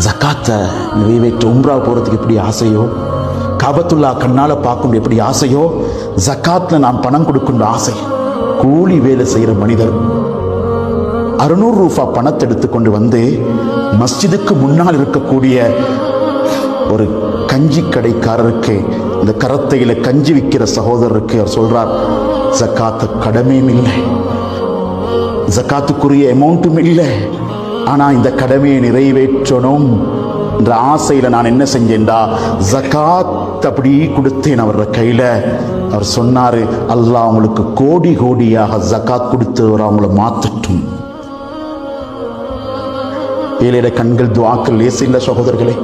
ஜக்காத்தை நிறைவேற்ற உம்ரா போகிறதுக்கு எப்படி ஆசையோ, காபத்துல்லா கண்ணால் பார்க்கணும் எப்படி ஆசையோ, ஜக்காத்தில் நான் பணம் கொடுக்கணும் ஆசை. கூலி வேலை செய்கிற மனிதர் 600 ரூபாய் பணத்தை எடுத்துக்கொண்டு வந்து மஸ்ஜிதுக்கு முன்னால் இருக்கக்கூடிய ஒரு கஞ்சி கடைக்காரருக்கு, இந்த கரத்தையில கஞ்சி விற்கிற சகோதரருக்கு அவர் சொல்றார், ஜக்காத்து கடமையும் இல்லை, ஜக்காத்துக்குரிய அமௌண்ட்டும் இல்லை, ஆனா இந்த கடமையை நிறைவேற்றணும் என்ற ஆசையில நான் என்ன செஞ்சேன்டா ஜக்காத் அப்படி கொடுத்தேன் அவர கையில. அவர் சொன்னாரு, அல்லாஹ் அவங்களுக்கு கோடி கோடியாக ஜக்காத் கொடுத்தவர் அவங்கள மாத்தட்டும். ஏழைட கண்கள் துவாக்கள் லேசில்ல சகோதரர்களே,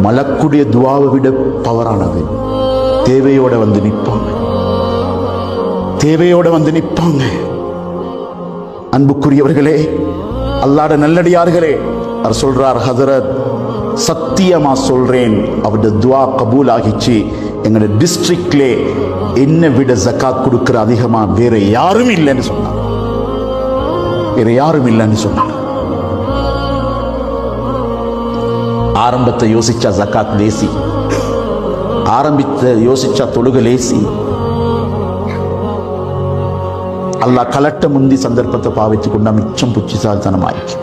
மலக்குடைய துவாவை விட பவரானது. தேவையோட வந்து நிற்பாங்க, தேவையோட வந்து நிற்பாங்க. அன்புக்குரியவர்களே, அல்லாஹ்வுடைய நல்லடியார்களே, அவர் சொல்றார், ஹஜரத் சத்தியமா சொல்றேன் அவருடைய துவா கபூல் ஆகிச்சு. எங்களுடைய டிஸ்ட்ரிக்ட்லே என்ன விட ஜக்காத் கொடுக்கிற அதிகமா வேற யாரும் இல்லைன்னு சொன்னார், வேற யாரும் இல்லைன்னு சொன்னார். ஆரம்பத்தை யோசிச்சா ஜக்காத் லேசி, ஆரம்பித்த யோசிச்சா தொழுக லேசி. அல்லாஹ் கலட்ட முந்தி சந்தர்ப்பத்தை பாவிச்சு கொண்டா மிச்சம் புச்சிசாலித்தனமாயிருக்கு.